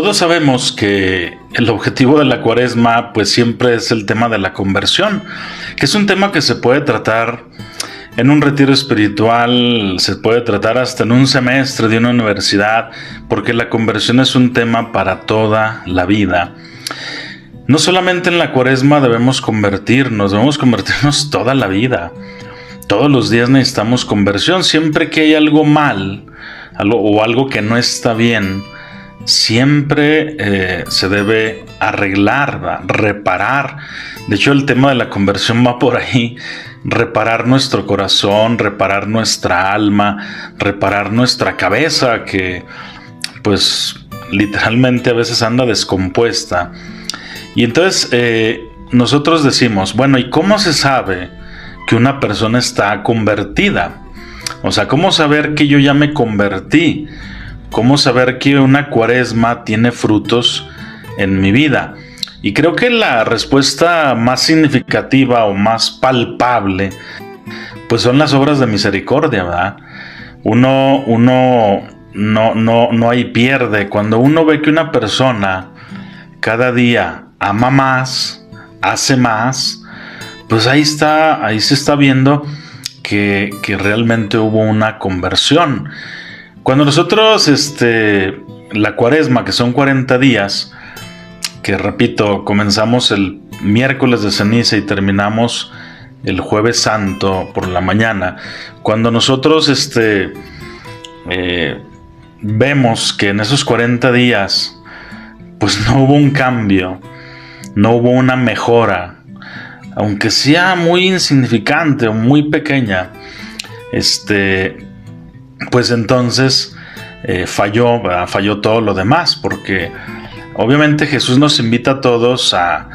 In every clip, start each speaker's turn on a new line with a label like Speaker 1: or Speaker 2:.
Speaker 1: Todos sabemos que el objetivo de la Cuaresma pues siempre es el tema de la conversión, que es un tema que se puede tratar en un retiro espiritual, se puede tratar hasta en un semestre de una universidad, porque la conversión es un tema para toda la vida. No solamente en la Cuaresma debemos convertirnos toda la vida. Todos los días necesitamos conversión. Siempre que hay algo mal, algo que no está bien, siempre se debe arreglar, reparar. De hecho, el tema de la conversión va por ahí: reparar nuestro corazón, reparar nuestra alma, reparar nuestra cabeza, que pues literalmente a veces anda descompuesta. Y entonces nosotros decimos, bueno, ¿y cómo se sabe que una persona está convertida? O sea, ¿cómo saber que yo ya me convertí? ¿Cómo saber que una Cuaresma tiene frutos en mi vida? Y creo que la respuesta más significativa o más palpable pues son las obras de misericordia, ¿verdad? Uno no hay pierde. Cuando uno ve que una persona cada día ama más, hace más, pues ahí se está viendo que realmente hubo una conversión. Cuando nosotros, la Cuaresma, que son 40 días, que repito, comenzamos el miércoles de ceniza y terminamos el jueves santo por la mañana, cuando nosotros vemos que en esos 40 días pues no hubo un cambio, no hubo una mejora, aunque sea muy insignificante o muy pequeña, pues entonces falló todo lo demás, porque obviamente Jesús nos invita a todos a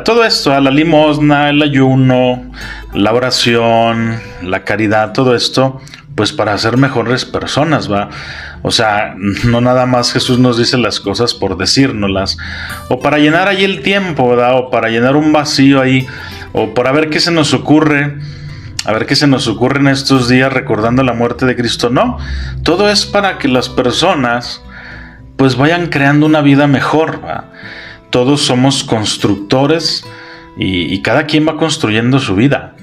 Speaker 1: todo esto, a la limosna, el ayuno, la oración, la caridad, todo esto, pues para ser mejores personas, ¿va? O sea, no nada más Jesús nos dice las cosas por decírnoslas, o para llenar ahí el tiempo, ¿verdad? O para llenar un vacío ahí, o para ver qué se nos ocurre, en estos días recordando la muerte de Cristo. No, todo es para que las personas pues vayan creando una vida mejor, ¿va? Todos somos constructores y cada quien va construyendo su vida.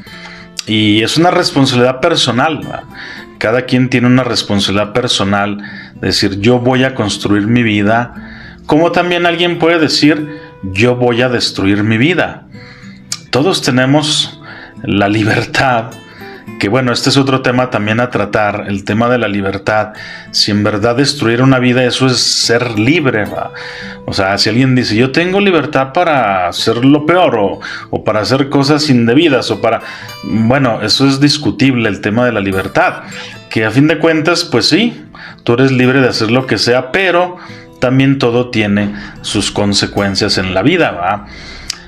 Speaker 1: Y es una responsabilidad personal, ¿va? Cada quien tiene una responsabilidad personal de decir, yo voy a construir mi vida, como también alguien puede decir, yo voy a destruir mi vida. Todos tenemos la libertad, que bueno, este es otro tema también a tratar, el tema de la libertad. Si en verdad destruir una vida, eso es ser libre, ¿va? O sea, si alguien dice, yo tengo libertad para hacer lo peor, o para hacer cosas indebidas, bueno, eso es discutible, el tema de la libertad, que a fin de cuentas, pues sí, tú eres libre de hacer lo que sea, pero también todo tiene sus consecuencias en la vida, ¿va?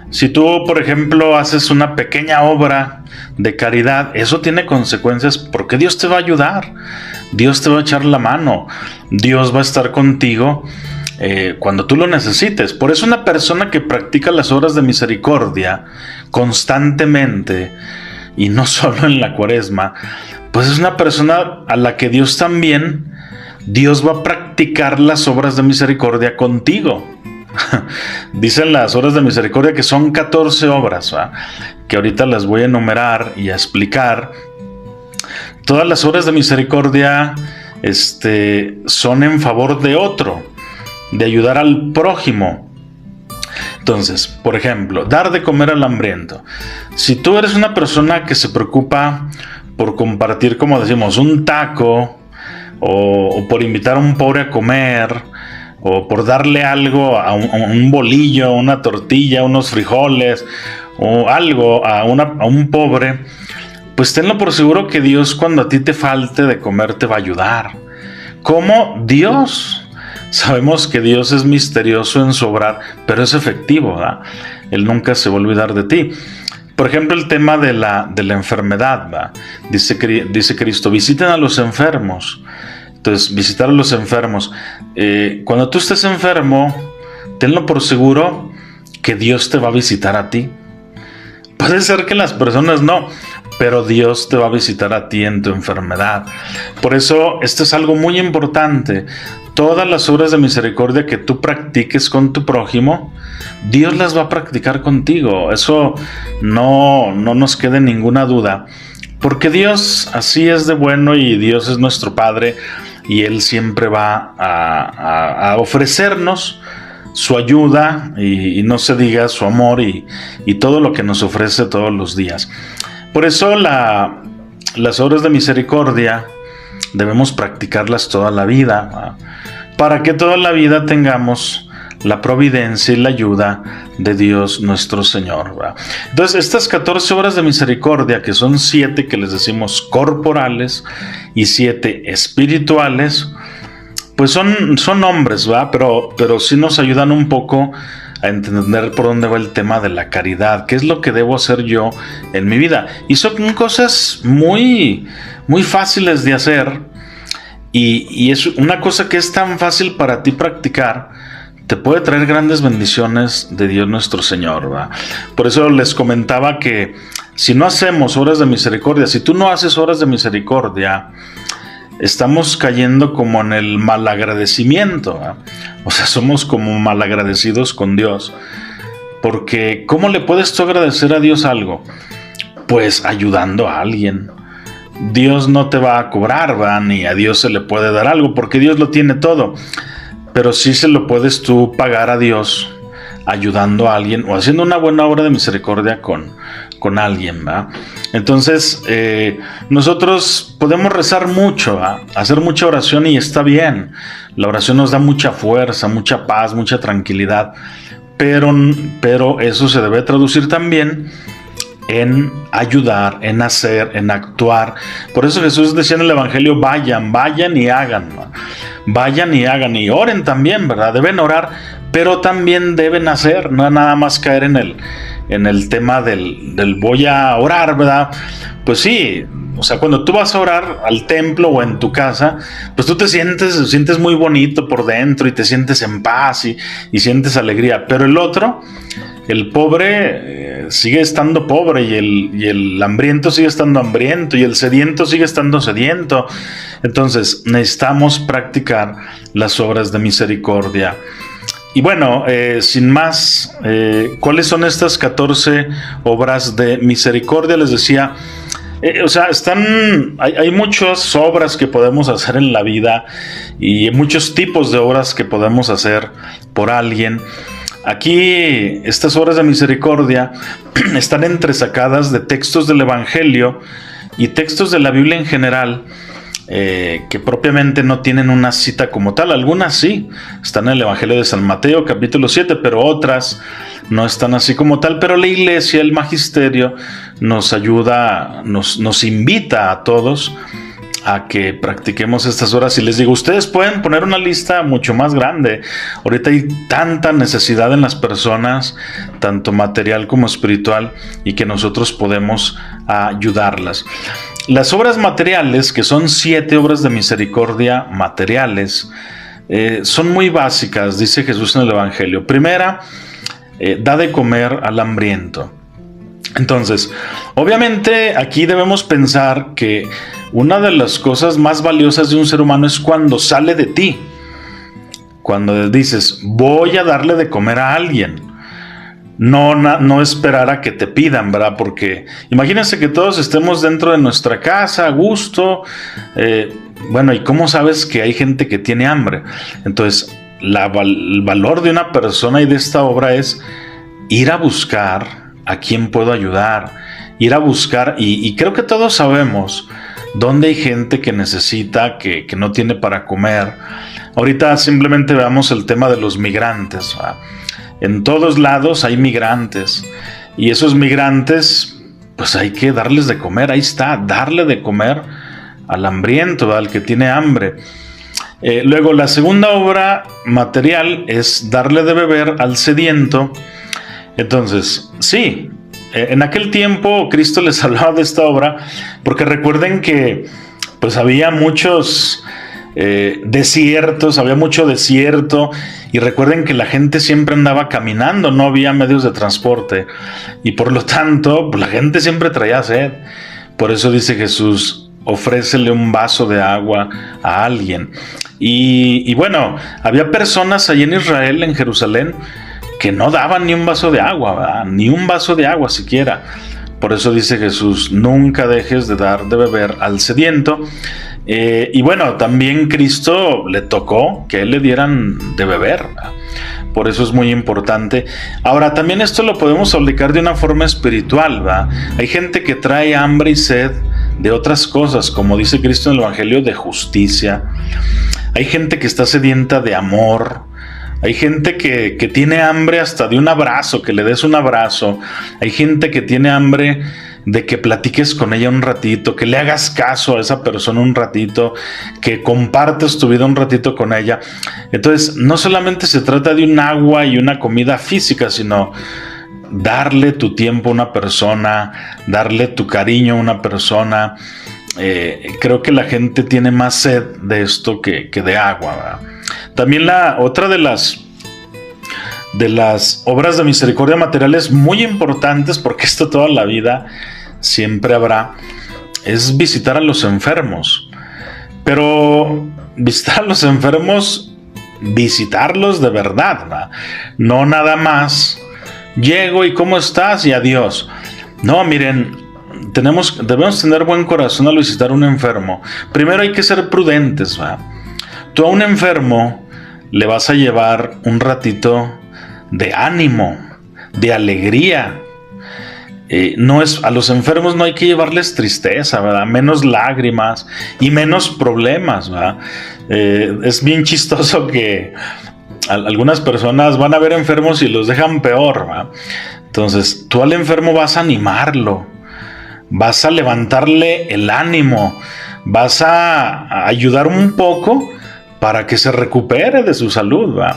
Speaker 1: Si tú, por ejemplo, haces una pequeña obra de caridad, eso tiene consecuencias, porque Dios te va a ayudar, Dios te va a echar la mano, Dios va a estar contigo cuando tú lo necesites. Por eso una persona que practica las obras de misericordia constantemente, y no solo en la Cuaresma, pues es una persona a la que Dios va a practicar las obras de misericordia contigo. Dicen las obras de misericordia que son 14 obras, ¿va? Que ahorita las voy a enumerar y a explicar. Todas las obras de misericordia son en favor de otro, de ayudar al prójimo. Entonces, por ejemplo, dar de comer al hambriento. Si tú eres una persona que se preocupa por compartir, como decimos, un taco, o por invitar a un pobre a comer, o por darle algo a un bolillo, una tortilla, unos frijoles, o algo a un pobre, pues tenlo por seguro que Dios, cuando a ti te falte de comer, te va a ayudar. ¿Cómo? Dios. Sabemos que Dios es misterioso en su obrar, pero es efectivo, ¿verdad? Él nunca se va a olvidar de ti. Por ejemplo, el tema de la enfermedad, ¿verdad? Dice Cristo, visiten a los enfermos. Entonces, visitar a los enfermos. Cuando tú estés enfermo, tenlo por seguro que Dios te va a visitar a ti. Puede ser que las personas no, pero Dios te va a visitar a ti en tu enfermedad. Por eso, esto es algo muy importante. Todas las obras de misericordia que tú practiques con tu prójimo, Dios las va a practicar contigo. Eso no nos quede ninguna duda. Porque Dios así es de bueno y Dios es nuestro Padre y Él siempre va a ofrecernos su ayuda y no se diga su amor y todo lo que nos ofrece todos los días. Por eso las obras de misericordia debemos practicarlas toda la vida, para que toda la vida tengamos la providencia y la ayuda de Dios nuestro Señor. Entonces, estas 14 obras de misericordia, que son 7 que les decimos corporales y 7 espirituales, pues son nombres, ¿va? Pero sí nos ayudan un poco a entender por dónde va el tema de la caridad, qué es lo que debo hacer yo en mi vida. Y son cosas muy, muy fáciles de hacer, y es una cosa que es tan fácil para ti practicar, te puede traer grandes bendiciones de Dios nuestro Señor, ¿va? Por eso les comentaba que si no hacemos obras de misericordia, si tú no haces obras de misericordia, estamos cayendo como en el malagradecimiento, ¿eh? O sea, somos como malagradecidos con Dios. Porque ¿cómo le puedes tú agradecer a Dios algo? Pues ayudando a alguien. Dios no te va a cobrar, ¿va? Ni a Dios se le puede dar algo, porque Dios lo tiene todo. Pero sí se lo puedes tú pagar a Dios ayudando a alguien o haciendo una buena obra de misericordia con alguien, ¿va? Entonces, nosotros podemos rezar mucho, ¿va? Hacer mucha oración y está bien. La oración nos da mucha fuerza, mucha paz, mucha tranquilidad, pero eso se debe traducir también en ayudar, en hacer, en actuar. Por eso Jesús decía en el Evangelio, vayan y hagan, ¿va? Vayan y hagan y oren también, ¿verdad? Deben orar, pero también deben hacer, no nada más caer en el tema del voy a orar, ¿verdad? Pues sí, o sea, cuando tú vas a orar al templo o en tu casa, pues tú te sientes muy bonito por dentro y te sientes en paz y sientes alegría, pero el otro, el pobre, sigue estando pobre y el hambriento sigue estando hambriento y el sediento sigue estando sediento. Entonces necesitamos practicar las obras de misericordia. Y bueno, sin más, ¿cuáles son estas 14 obras de misericordia? Les decía, o sea, hay muchas obras que podemos hacer en la vida y muchos tipos de obras que podemos hacer por alguien. Aquí, estas obras de misericordia están entresacadas de textos del Evangelio y textos de la Biblia en general, que propiamente no tienen una cita como tal. Algunas sí, están en el Evangelio de San Mateo, capítulo 7, pero otras no están así como tal. Pero la Iglesia, el magisterio, nos ayuda, nos invita a todos a que practiquemos estas horas. Y les digo, ustedes pueden poner una lista mucho más grande. Ahorita hay tanta necesidad en las personas, tanto material como espiritual, y que nosotros podemos ayudarlas. Las obras materiales, que son 7 obras de misericordia materiales, son muy básicas, dice Jesús en el Evangelio. Primera, da de comer al hambriento. Entonces, obviamente aquí debemos pensar que una de las cosas más valiosas de un ser humano es cuando sale de ti. Cuando dices, voy a darle de comer a alguien. No esperar a que te pidan, ¿verdad? Porque imagínense que todos estemos dentro de nuestra casa a gusto. Bueno, ¿y cómo sabes que hay gente que tiene hambre? Entonces, el valor de una persona y de esta obra es ir a buscar a quién puedo ayudar, ir a buscar, y creo que todos sabemos dónde hay gente que necesita, que no tiene para comer. Ahorita simplemente veamos el tema de los migrantes, ¿verdad? En todos lados hay migrantes, y esos migrantes, pues hay que darles de comer. Ahí está, darle de comer al hambriento, ¿verdad? Al que tiene hambre. Luego, la segunda obra material es darle de beber al sediento. Entonces, sí, en aquel tiempo Cristo les hablaba de esta obra, porque recuerden que pues había muchos desiertos, había mucho desierto, y recuerden que la gente siempre andaba caminando, no había medios de transporte, y por lo tanto pues, la gente siempre traía sed. Por eso dice Jesús, ofrécele un vaso de agua a alguien. Y bueno, había personas allí en Israel, en Jerusalén, que no daban ni un vaso de agua, ¿verdad? Ni un vaso de agua siquiera. Por eso dice Jesús, nunca dejes de dar de beber al sediento. Y bueno, también Cristo le tocó que a él le dieran de beber, ¿verdad? Por eso es muy importante. Ahora, también esto lo podemos aplicar de una forma espiritual, ¿verdad? Hay gente que trae hambre y sed de otras cosas, como dice Cristo en el Evangelio, de justicia. Hay gente que está sedienta de amor. Hay gente que tiene hambre hasta de un abrazo, que le des un abrazo. Hay gente que tiene hambre de que platiques con ella un ratito, que le hagas caso a esa persona un ratito, que compartas tu vida un ratito con ella. Entonces, no solamente se trata de un agua y una comida física, sino darle tu tiempo a una persona, darle tu cariño a una persona. Creo que la gente tiene más sed de esto que de agua, ¿verdad? También la otra de las obras de misericordia materiales muy importantes, porque esto toda la vida siempre habrá, es visitar a los enfermos. Pero visitar a los enfermos, visitarlos de verdad, ¿verdad? No nada más llego y ¿cómo estás? Y adiós. No, miren, debemos tener buen corazón al visitar a un enfermo. Primero hay que ser prudentes, ¿verdad? Tú a un enfermo le vas a llevar un ratito de ánimo, de alegría. A los enfermos no hay que llevarles tristeza, ¿verdad? Menos lágrimas y menos problemas, ¿verdad? Es bien chistoso que algunas personas van a ver enfermos y los dejan peor, ¿verdad? Entonces, tú al enfermo vas a animarlo, vas a levantarle el ánimo, vas a ayudar un poco para que se recupere de su salud, ¿verdad?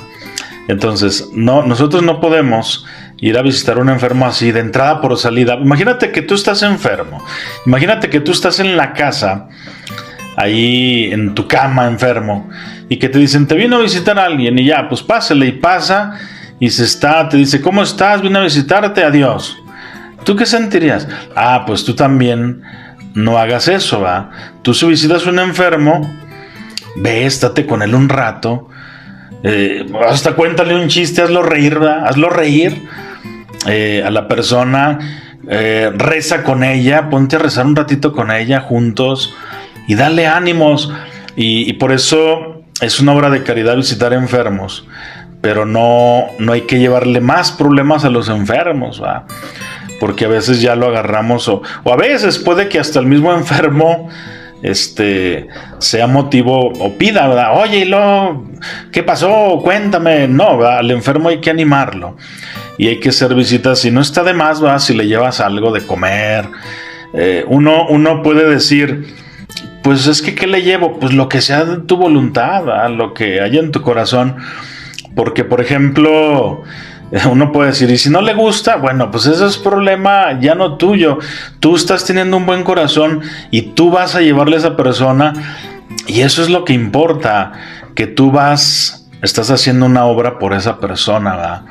Speaker 1: Entonces, nosotros no podemos ir a visitar a un enfermo así, de entrada por salida. Imagínate que tú estás enfermo, imagínate que tú estás en la casa, ahí en tu cama enfermo, y que te dicen, te vino a visitar a alguien, y ya, pues pásale, y pasa, y te dice, ¿cómo estás? Vine a visitarte, adiós. ¿Tú qué sentirías? Pues tú también no hagas eso, ¿va? Tú si visitas a un enfermo, ve, estate con él un rato, hasta cuéntale un chiste, hazlo reír, ¿verdad? Hazlo reír a la persona, reza con ella, ponte a rezar un ratito con ella juntos y dale ánimos. Y por eso es una obra de caridad visitar enfermos, pero no hay que llevarle más problemas a los enfermos, ¿verdad? Porque a veces ya lo agarramos o a veces puede que hasta el mismo enfermo sea motivo o pida, ¿verdad? Oye, ¿qué pasó? Cuéntame. No, ¿verdad? Al enfermo hay que animarlo y hay que hacer visitas. Si no está de más, ¿verdad? Si le llevas algo de comer, uno puede decir, pues es que ¿qué le llevo? Pues lo que sea de tu voluntad, ¿verdad? Lo que haya en tu corazón. Porque, por ejemplo, uno puede decir, y si no le gusta, bueno, pues ese es problema ya no tuyo. Tú estás teniendo un buen corazón y tú vas a llevarle a esa persona, y eso es lo que importa, que tú estás haciendo una obra por esa persona, ¿verdad?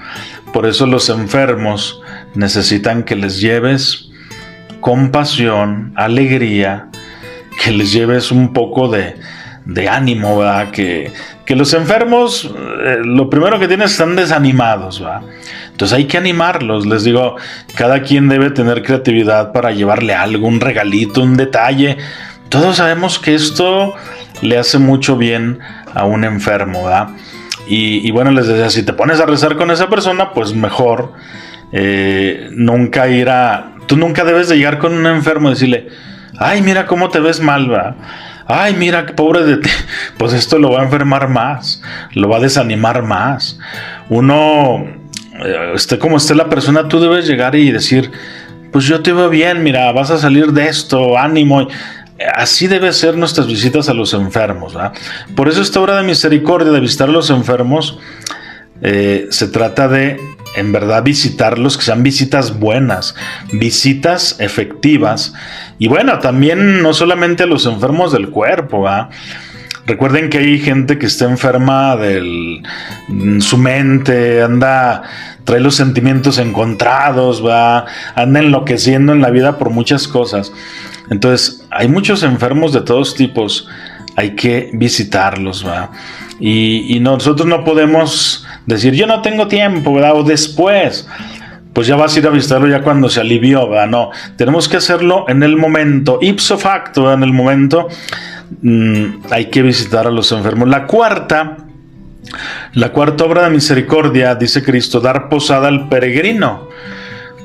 Speaker 1: Por eso los enfermos necesitan que les lleves compasión, alegría, que les lleves un poco de ánimo, ¿verdad? Que los enfermos, lo primero que tienen, están desanimados, ¿verdad? Entonces hay que animarlos. Les digo, cada quien debe tener creatividad para llevarle algo, un regalito, un detalle. Todos sabemos que esto le hace mucho bien a un enfermo, ¿verdad? Y bueno, les decía, si te pones a rezar con esa persona, pues mejor. Tú nunca debes de llegar con un enfermo y decirle, ay, mira cómo te ves mal, ¿verdad? Ay, mira, qué pobre de ti. Pues esto lo va a enfermar más, lo va a desanimar más. Uno, como esté la persona, tú debes llegar y decir, pues yo te veo bien, mira, vas a salir de esto, ánimo. Así debe ser nuestras visitas a los enfermos, ¿verdad? Por eso esta obra de misericordia, de visitar a los enfermos, se trata de, en verdad, visitarlos, que sean visitas buenas, visitas efectivas. Y bueno, también no solamente a los enfermos del cuerpo, ¿verdad? Recuerden que hay gente que está enferma su mente, trae los sentimientos encontrados, ¿verdad? Anda enloqueciendo en la vida por muchas cosas. Entonces, hay muchos enfermos de todos tipos, hay que visitarlos, ¿verdad? Y nosotros no podemos decir, yo no tengo tiempo, ¿verdad? O después, pues ya vas a ir a visitarlo ya cuando se alivió, ¿verdad? No, tenemos que hacerlo en el momento, ipso facto, ¿verdad? En el momento hay que visitar a los enfermos. La cuarta obra de misericordia, dice Cristo, dar posada al peregrino.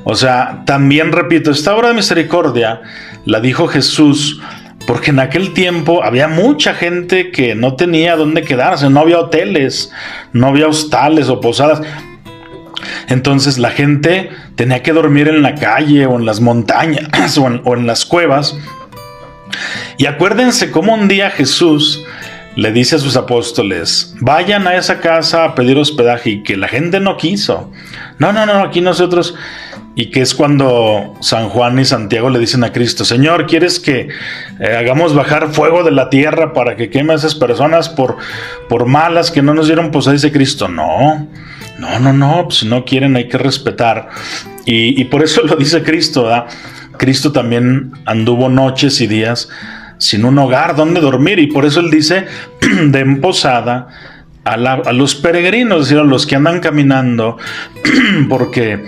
Speaker 1: O sea, también repito, esta obra de misericordia la dijo Jesús porque en aquel tiempo había mucha gente que no tenía dónde quedarse, no había hoteles, no había hostales o posadas. Entonces la gente tenía que dormir en la calle o en las montañas o en las cuevas. Y acuérdense cómo un día Jesús le dice a sus apóstoles, vayan a esa casa a pedir hospedaje, y que la gente no quiso. No, aquí nosotros... Y que es cuando San Juan y Santiago le dicen a Cristo, Señor, ¿quieres que hagamos bajar fuego de la tierra para que queme a esas personas por malas que no nos dieron posada? Dice Cristo, no, pues si no quieren hay que respetar. Y por eso lo dice Cristo, ¿verdad? Cristo también anduvo noches y días sin un hogar donde dormir, y por eso él dice, den posada a los peregrinos, es decir, a los que andan caminando, porque...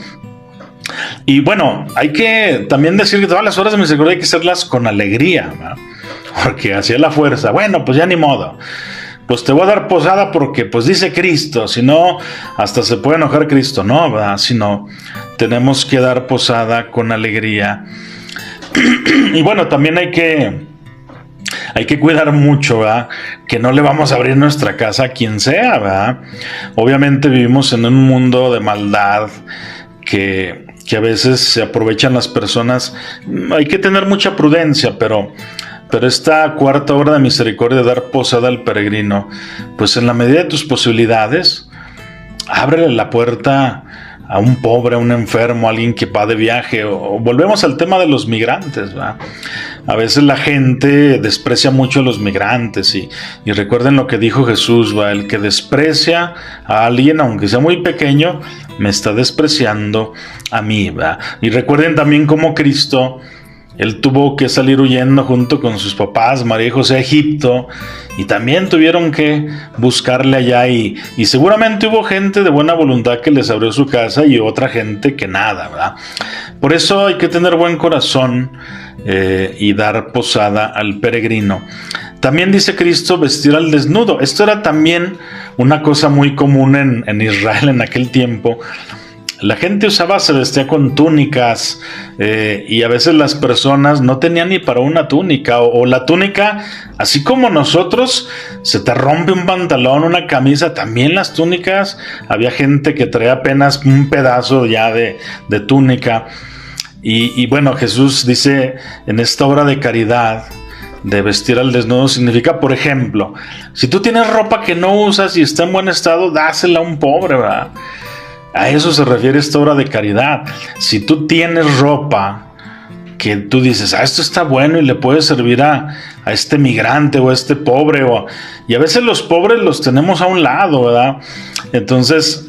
Speaker 1: Y bueno, hay que también decir que todas las horas de misericordia hay que hacerlas con alegría, ¿no? Porque hacia la fuerza, bueno, pues ya ni modo, pues te voy a dar posada porque pues dice Cristo, si no, hasta se puede enojar Cristo, no, ¿verdad? Sino tenemos que dar posada con alegría. Y bueno, también hay que cuidar mucho, ¿verdad? Que no le vamos a abrir nuestra casa a quien sea, ¿verdad? Obviamente vivimos en un mundo de maldad que a veces se aprovechan las personas. Hay que tener mucha prudencia, pero esta cuarta obra de misericordia, dar posada al peregrino, pues en la medida de tus posibilidades, ábrele la puerta a un pobre, a un enfermo, a alguien que va de viaje. O volvemos al tema de los migrantes, ¿verdad? A veces la gente desprecia mucho a los migrantes, y recuerden lo que dijo Jesús, ¿verdad? El que desprecia a alguien, aunque sea muy pequeño, me está despreciando a mí, ¿verdad? Y recuerden también cómo Cristo, él tuvo que salir huyendo junto con sus papás, María y José, a Egipto, y también tuvieron que buscarle allá, y seguramente hubo gente de buena voluntad que les abrió su casa y otra gente que nada, ¿verdad? Por eso hay que tener buen corazón y dar posada al peregrino. También dice Cristo, vestir al desnudo. Esto era también una cosa muy común en Israel en aquel tiempo. La gente se vestía con túnicas, y a veces las personas no tenían ni para una túnica, o la túnica, así como nosotros, se te rompe un pantalón, una camisa, también las túnicas, había gente que traía apenas un pedazo ya de túnica. Y bueno, Jesús dice en esta obra de caridad, de vestir al desnudo, significa, por ejemplo, si tú tienes ropa que no usas y está en buen estado, dásela a un pobre, ¿verdad? A eso se refiere esta obra de caridad. Si tú tienes ropa que tú dices, esto está bueno y le puede servir a este migrante o a este pobre, y a veces los pobres los tenemos a un lado, ¿verdad? Entonces,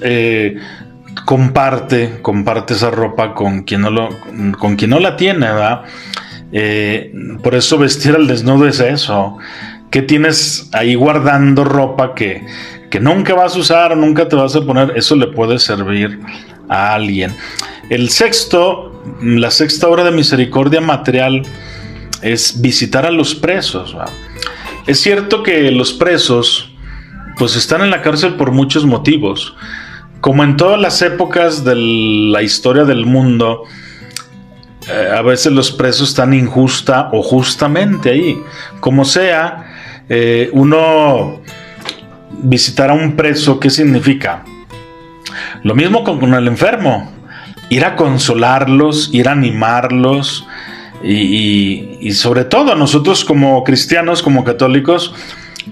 Speaker 1: comparte esa ropa con quien no la tiene, ¿verdad? Por eso vestir al desnudo es eso. ¿Qué tienes ahí guardando ropa que nunca vas a usar o nunca te vas a poner? Eso le puede servir a alguien. La sexta obra de misericordia material es visitar a los presos, ¿verdad? Es cierto que los presos pues están en la cárcel por muchos motivos. Como en todas las épocas de la historia del mundo, a veces los presos están injusta o justamente ahí. Como sea, uno visitar a un preso, ¿qué significa? Lo mismo con el enfermo, ir a consolarlos, ir a animarlos, y sobre todo nosotros como cristianos, como católicos,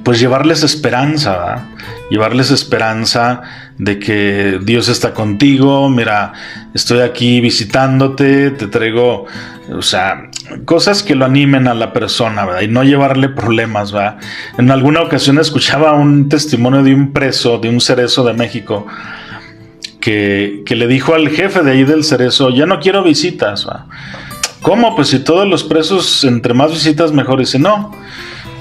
Speaker 1: pues llevarles esperanza, ¿verdad? Llevarles esperanza de que Dios está contigo. Mira, estoy aquí visitándote, te traigo, o sea, cosas que lo animen a la persona, ¿verdad? Y no llevarle problemas, ¿verdad? En alguna ocasión escuchaba un testimonio de un preso, de un cerezo de México, que le dijo al jefe de ahí del cerezo, ya no quiero visitas, ¿verdad? ¿Cómo? Pues si todos los presos, entre más visitas mejor. Dice, no,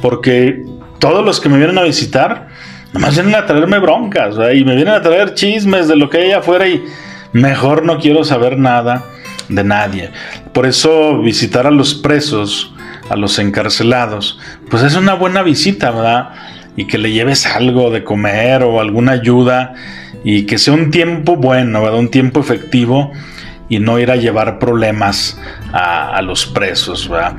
Speaker 1: porque todos los que me vienen a visitar, nomás vienen a traerme broncas, ¿verdad? Y me vienen a traer chismes de lo que hay afuera y mejor no quiero saber nada de nadie. Por eso visitar a los presos, a los encarcelados, pues es una buena visita, ¿verdad? Y que le lleves algo de comer o alguna ayuda y que sea un tiempo bueno, ¿verdad? Un tiempo efectivo y no ir a llevar problemas a los presos, ¿verdad?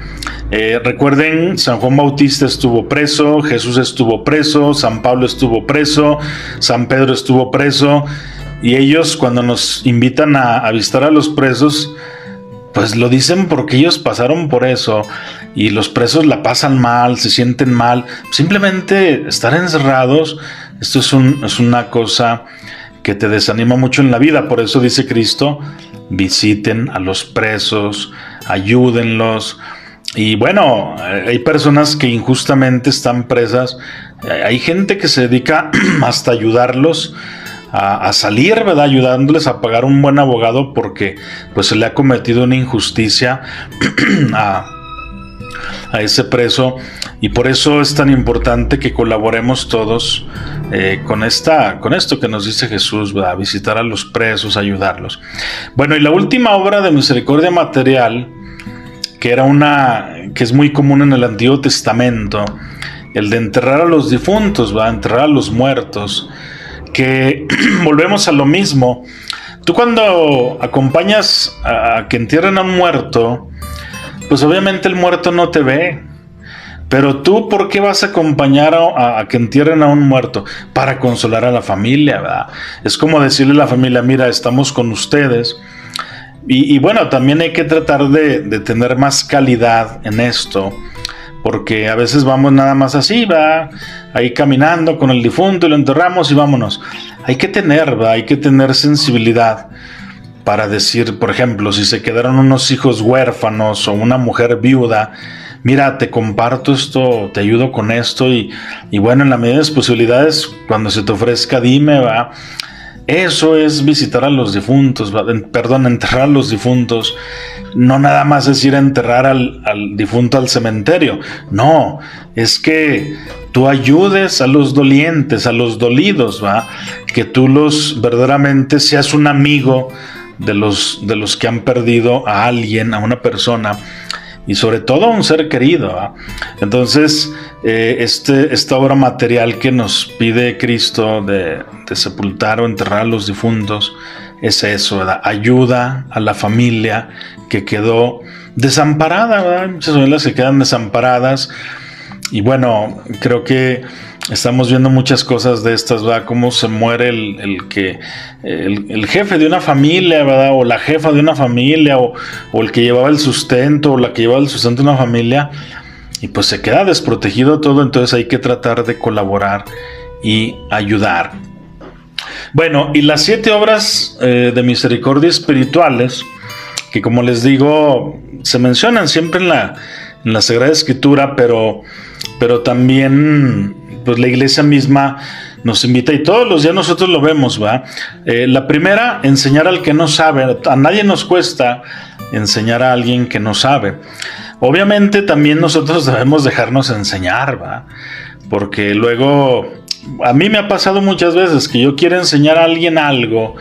Speaker 1: Recuerden, San Juan Bautista estuvo preso, Jesús estuvo preso, San Pablo estuvo preso, San Pedro estuvo preso, y ellos cuando nos invitan a visitar a los presos, pues lo dicen porque ellos pasaron por eso, y los presos la pasan mal, se sienten mal. Simplemente estar encerrados, esto es una cosa que te desanima mucho en la vida. Por eso dice Cristo, visiten a los presos, ayúdenlos. Y bueno, hay personas que injustamente están presas, hay gente que se dedica hasta ayudarlos a salir, ¿verdad? Ayudándoles a pagar un buen abogado porque pues se le ha cometido una injusticia a ese preso, y por eso es tan importante que colaboremos todos con esto que nos dice Jesús, ¿verdad? Visitar a los presos, ayudarlos. Bueno, y la última obra de misericordia material, que es muy común en el Antiguo Testamento, el de enterrar a los difuntos, ¿verdad? Enterrar a los muertos, que volvemos a lo mismo. Tú cuando acompañas a que entierren a un muerto, pues obviamente el muerto no te ve. Pero tú, ¿por qué vas a acompañar a que entierren a un muerto? Para consolar a la familia, ¿verdad? Es como decirle a la familia, mira, estamos con ustedes. Y bueno, también hay que tratar de tener más calidad en esto, porque a veces vamos nada más así, va ahí caminando con el difunto y lo enterramos y vámonos. Hay que tener sensibilidad para decir, por ejemplo, si se quedaron unos hijos huérfanos o una mujer viuda, mira, te comparto esto, te ayudo con esto y bueno, en la medida de las posibilidades, cuando se te ofrezca, dime, va. Eso es visitar a los difuntos, enterrar a los difuntos. No nada más es ir a enterrar al difunto al cementerio. No, es que tú ayudes a los dolientes, a los dolidos, ¿va? Que tú verdaderamente seas un amigo de los que han perdido a alguien, a una persona, y sobre todo a un ser querido, ¿va? Entonces, esta obra material que nos pide Cristo de sepultar o enterrar a los difuntos es eso, ¿verdad? Ayuda a la familia que quedó desamparada, ¿verdad? Muchas familias se quedan desamparadas. Y bueno, creo que estamos viendo muchas cosas de estas, ¿verdad? Cómo se muere el jefe de una familia, ¿verdad? O la jefa de una familia, o el que llevaba el sustento, o la que llevaba el sustento de una familia, y pues se queda desprotegido todo. Entonces hay que tratar de colaborar y ayudar. Bueno, y las 7 obras de misericordia espirituales, que como les digo, se mencionan siempre en la Sagrada Escritura, pero también pues la iglesia misma nos invita, y todos los días nosotros lo vemos, ¿va? La primera, enseñar al que no sabe. A nadie nos cuesta enseñar a alguien que no sabe. Obviamente también nosotros debemos dejarnos enseñar, ¿va? Porque luego, a mí me ha pasado muchas veces que yo quiero enseñar a alguien algo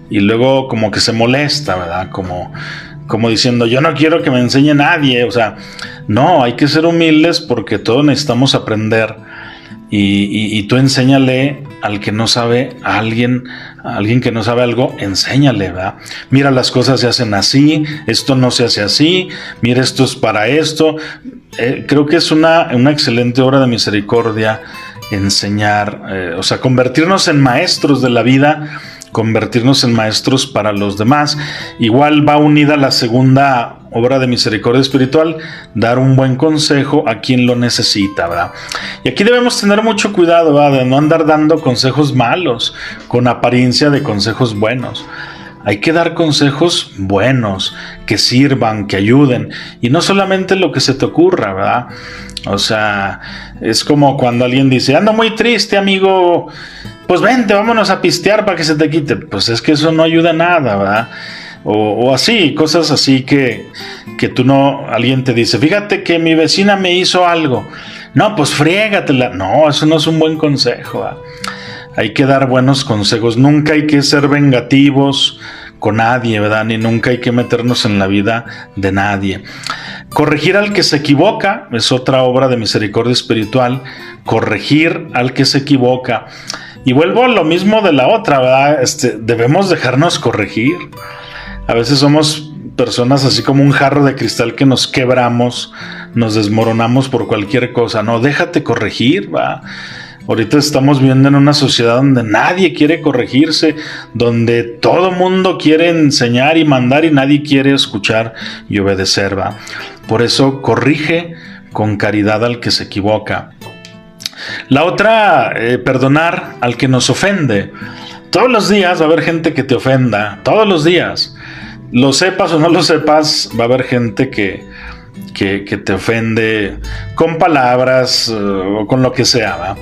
Speaker 1: y luego como que se molesta, ¿verdad? Como diciendo, yo no quiero que me enseñe nadie. O sea, no, hay que ser humildes porque todos necesitamos aprender. Y tú enséñale al que no sabe, a alguien que no sabe algo, enséñale, ¿verdad? Mira, las cosas se hacen así, esto no se hace así, mira, esto es para esto. Creo que es una excelente obra de misericordia enseñar, o sea, convertirnos en maestros de la vida, convertirnos en maestros para los demás. Igual va unida la segunda obra de misericordia espiritual, dar un buen consejo a quien lo necesita, ¿verdad? Y aquí debemos tener mucho cuidado, ¿verdad? De no andar dando consejos malos con apariencia de consejos buenos. Hay que dar consejos buenos, que sirvan, que ayuden, y no solamente lo que se te ocurra, ¿verdad? O sea, es como cuando alguien dice, ando muy triste, amigo, pues vente, vámonos a pistear para que se te quite. Pues es que eso no ayuda a nada, ¿verdad? o así, cosas así que tú no, alguien te dice, fíjate que mi vecina me hizo algo. No, pues friégatela. No, eso no es un buen consejo. Hay que dar buenos consejos. Nunca hay que ser vengativos con nadie, ¿verdad? Ni nunca hay que meternos en la vida de nadie. Corregir al que se equivoca es otra obra de misericordia espiritual. Corregir al que se equivoca. Y vuelvo a lo mismo de la otra, ¿verdad? Debemos dejarnos corregir. A veces somos personas así como un jarro de cristal que nos quebramos, nos desmoronamos por cualquier cosa. No, déjate corregir, ¿va? Ahorita estamos viviendo en una sociedad donde nadie quiere corregirse, donde todo mundo quiere enseñar y mandar y nadie quiere escuchar y obedecer, ¿va? Por eso corrige con caridad al que se equivoca. La otra, perdonar al que nos ofende. Todos los días va a haber gente que te ofenda, todos los días. Lo sepas o no lo sepas, va a haber gente que te ofende con palabras o con lo que sea, ¿va?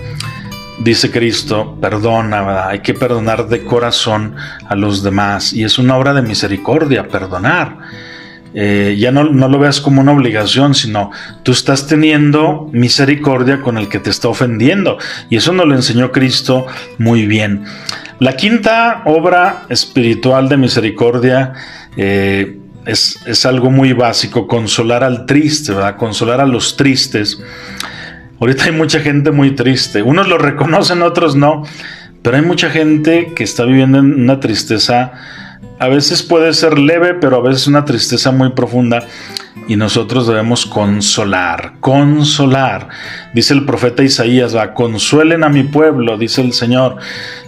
Speaker 1: Dice Cristo, perdona, ¿verdad? Hay que perdonar de corazón a los demás y es una obra de misericordia, perdonar. Ya no lo veas como una obligación, sino tú estás teniendo misericordia con el que te está ofendiendo y eso nos lo enseñó Cristo muy bien. La quinta obra espiritual de misericordia es algo muy básico, consolar al triste, ¿verdad? Consolar a los tristes. Ahorita hay mucha gente muy triste, unos lo reconocen, otros no, pero hay mucha gente que está viviendo en una tristeza, a veces puede ser leve, pero a veces una tristeza muy profunda, y nosotros debemos consolar. Dice el profeta Isaías, va, consuelen a mi pueblo, dice el Señor,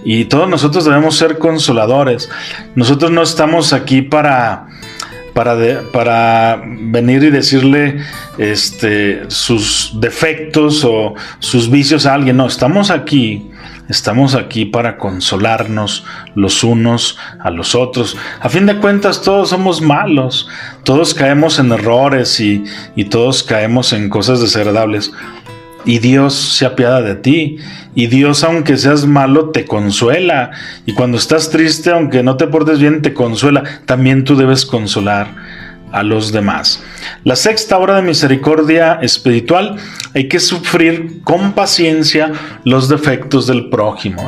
Speaker 1: y todos nosotros debemos ser consoladores. Nosotros no estamos aquí para venir y decirle sus defectos o sus vicios a alguien. No, estamos aquí para consolarnos los unos a los otros. A fin de cuentas, todos somos malos, todos caemos en errores y todos caemos en cosas desagradables. Y Dios se apiada de ti. Y Dios, aunque seas malo, te consuela. Y cuando estás triste, aunque no te portes bien, te consuela. También tú debes consolar a los demás. La sexta obra de misericordia espiritual, hay que sufrir con paciencia los defectos del prójimo.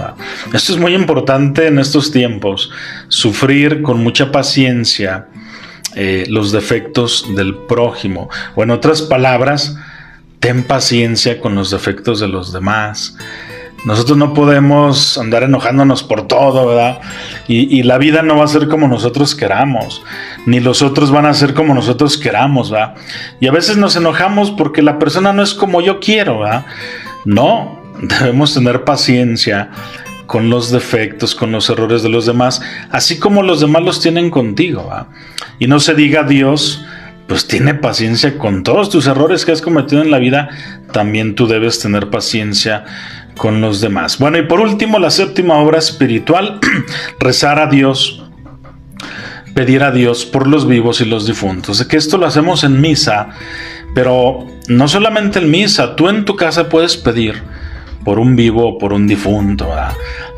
Speaker 1: Esto es muy importante en estos tiempos. Sufrir con mucha paciencia los defectos del prójimo. O en otras palabras, ten paciencia con los defectos de los demás. Nosotros no podemos andar enojándonos por todo, ¿verdad? Y la vida no va a ser como nosotros queramos, ni los otros van a ser como nosotros queramos, ¿verdad? Y a veces nos enojamos porque la persona no es como yo quiero, ¿verdad? No, debemos tener paciencia con los defectos, con los errores de los demás, así como los demás los tienen contigo, ¿verdad? Y no se diga Dios, pues tiene paciencia con todos tus errores que has cometido en la vida, también tú debes tener paciencia con los demás. Bueno, y por último, la séptima obra espiritual, rezar a Dios, pedir a Dios por los vivos y los difuntos. Que esto lo hacemos en misa, pero no solamente en misa, tú en tu casa puedes pedir por un vivo o por un difunto, ¿verdad?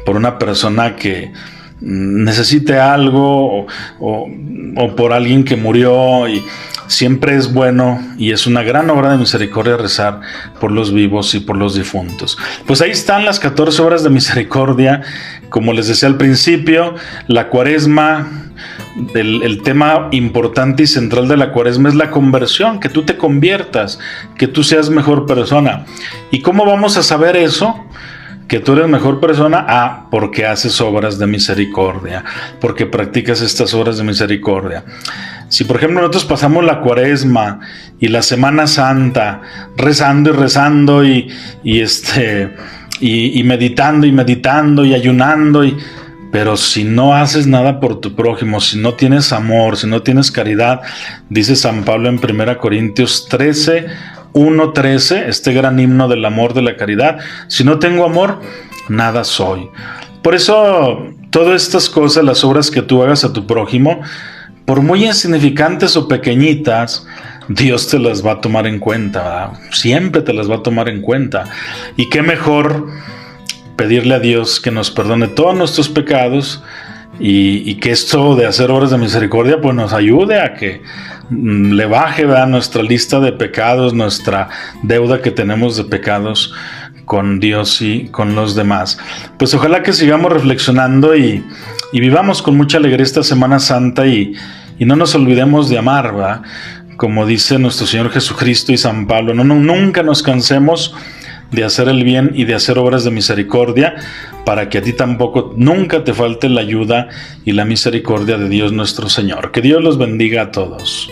Speaker 1: Por una persona que necesite algo o por alguien que murió, y siempre es bueno y es una gran obra de misericordia rezar por los vivos y por los difuntos. Pues ahí están las 14 obras de misericordia. Como les decía al principio, la Cuaresma, el tema importante y central de la Cuaresma es la conversión, que tú te conviertas, que tú seas mejor persona. ¿Y cómo vamos a saber eso? Que tú eres mejor persona, porque haces obras de misericordia, porque practicas estas obras de misericordia. Si por ejemplo nosotros pasamos la Cuaresma y la Semana Santa rezando y rezando y meditando y ayunando, pero si no haces nada por tu prójimo, si no tienes amor, si no tienes caridad, dice San Pablo en 1 Corintios 13, este gran himno del amor, de la caridad, si no tengo amor, nada soy. Por eso, todas estas cosas, las obras que tú hagas a tu prójimo, por muy insignificantes o pequeñitas, Dios te las va a tomar en cuenta, ¿verdad? Siempre te las va a tomar en cuenta. Y qué mejor pedirle a Dios que nos perdone todos nuestros pecados y que esto de hacer obras de misericordia pues nos ayude a que le baje, ¿verdad?, nuestra lista de pecados, nuestra deuda que tenemos de pecados con Dios y con los demás. Pues ojalá que sigamos reflexionando y vivamos con mucha alegría esta Semana Santa y no nos olvidemos de amar, ¿verdad? Como dice nuestro Señor Jesucristo y San Pablo, nunca nos cansemos de hacer el bien y de hacer obras de misericordia, para que a ti tampoco nunca te falte la ayuda y la misericordia de Dios nuestro Señor. Que Dios los bendiga a todos.